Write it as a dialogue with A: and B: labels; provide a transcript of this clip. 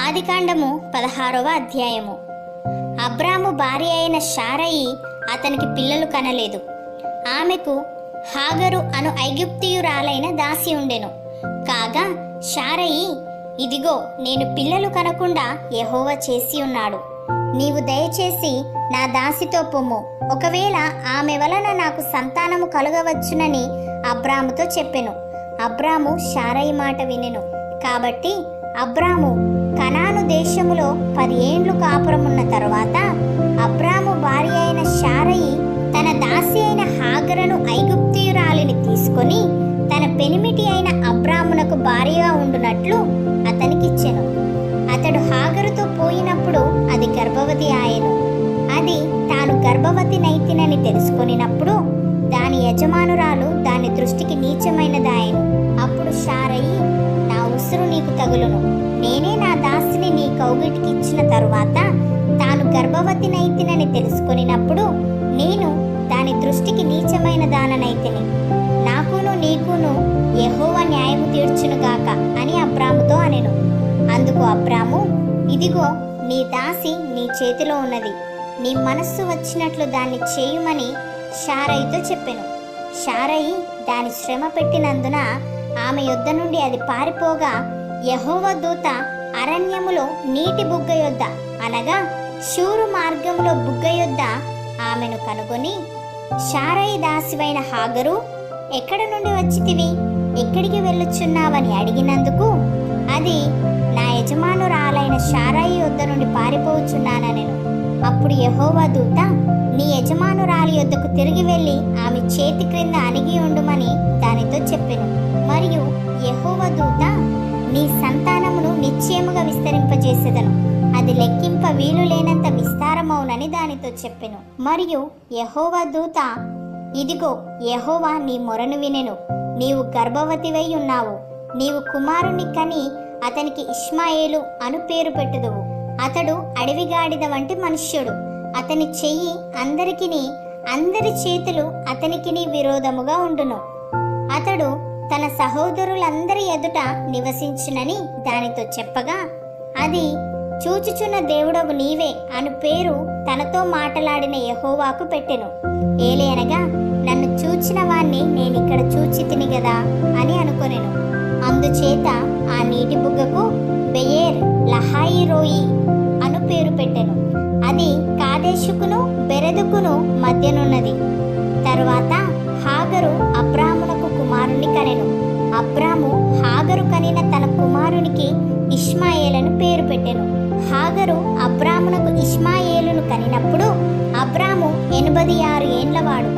A: ఆదికాండము 16వ అధ్యాయము. అబ్రాము భార్య అయిన శారయి అతనికి పిల్లలు కనలేదు. ఆమెకు హాగరు అను ఐగుప్తియురాలైన దాసి ఉండెను. కాగా శారయి, ఇదిగో నేను పిల్లలు కనకుండా యెహోవా చేసి ఉన్నాడు. నీవు దయచేసి నా దాసితో పొమ్ము, ఒకవేళ ఆమె వలన నాకు సంతానము కలుగవచ్చునని అబ్రాముతో చెప్పెను. అబ్రాము శారయి మాట వినెను. కాబట్టి అబ్రాము కనాను దేశములో 10 ఏండ్లు కాపురమున్న తరువాత అబ్రాము భార్య అయిన శారయి తన దాసి అయిన హాగరును ఐగుప్తియురాలిని తీసుకొని తన పెనిమిటి అయిన అబ్రామునకు భార్యగా ఉండునట్లు అతనికిచ్చెను. అతడు హాగరుతో పోయినప్పుడు అది గర్భవతి ఆయెను. అది తాను గర్భవతి నైతినని తెలుసుకొనినప్పుడు దాని యజమానురాలు దాని దృష్టికి నీచమైనదాయెను. అప్పుడు శారయి, నా ఉసురు నీకు తగులును, నేనే నా దాసిని నీ కౌగిటికి ఇచ్చిన తరువాత తాను గర్భవతి నైతినని తెలుసుకొనినప్పుడు నేను దాని దృష్టికి నీచమైన దాననైతిని. నాకును నీకును యెహోవా న్యాయము తీర్చునుగాక అని అబ్రాముతో అనెను. అందుకు అబ్రాము, ఇదిగో నీ దాసి నీ చేతిలో ఉన్నది, నీ మనస్సు వచ్చినట్లు దాన్ని చేయుమని శారయితో చెప్పెను. శారయి దాని శ్రమ పెట్టినందున ఆమె యొద్ద నుండి అది పారిపోగా యెహోవా దూత అరణ్యములో నీటి బుగ్గ యొద్ద అనగా షూరు మార్గములో బుగ్గ యొద్ద ఆమెను కనుగొని, శారయి దాసివైన హాగరు, ఎక్కడ నుండి వచ్చితివి, ఎక్కడికి వెళ్ళుచున్నావని అడిగినందుకు అది నా యజమానురాలైన శారయి యొద్ద నుండి పారిపోవచ్చున్నానెను. అప్పుడు యెహోవా దూత, నీ యజమానురాలి యొద్దకు తిరిగి వెళ్ళి ఆమె చేతి క్రింద అణిగి ఉండుమని దానితో చెప్పెను. మరియు యెహోవా దూత, నీ సంతానమును నిశ్చయముగా విస్తరింపజేసెదను, అది లెక్కింప వీలు లేనంత విస్తారమవునని దానితో చెప్పెను. మరియు యెహోవా దూత, ఇదిగో యెహోవా నీ మొరను వినెను, నీవు గర్భవతివై ఉన్నావు, నీవు కుమారుని కని అతనికి ఇష్మాయేలు అను పేరు పెట్టుదువు. అతడు అడవిగాడిద వంటి మనుష్యుడు, అతని చెయ్యి అందరికిని, అందరి చేతులు అతనికిని విరోధముగా ఉండును. అతడు తన సహోదరులందరి ఎదుట నివసించునని దానితో చెప్పగా అది చూచుచున్న దేవుడవు నీవే అను పేరు తనతో మాటలాడిన యెహోవాకు పెట్టెను. ఏలయనగా నన్ను చూచిన వాణ్ణి నేనిక్కడ చూచితిని గదా అని అనుకొనెను. అందుచేత ఆ నీటి బుగ్గకు బెయేర్ లహాయి రోయి అను పేరు పెట్టెను. అది కాదేశుకును బెరెదుకును మధ్యనున్నది. తరువాత హాగరు అబ్రామునకు కుమారుని కనెను. అబ్రాము హాగరు కనిన తన కుమారునికి ఇష్మాయేలను పేరు పెట్టెను. హాగరు అబ్రామునకు ఇష్మాయేలును కనినప్పుడు అబ్రాము 86 ఏండ్లవాడు.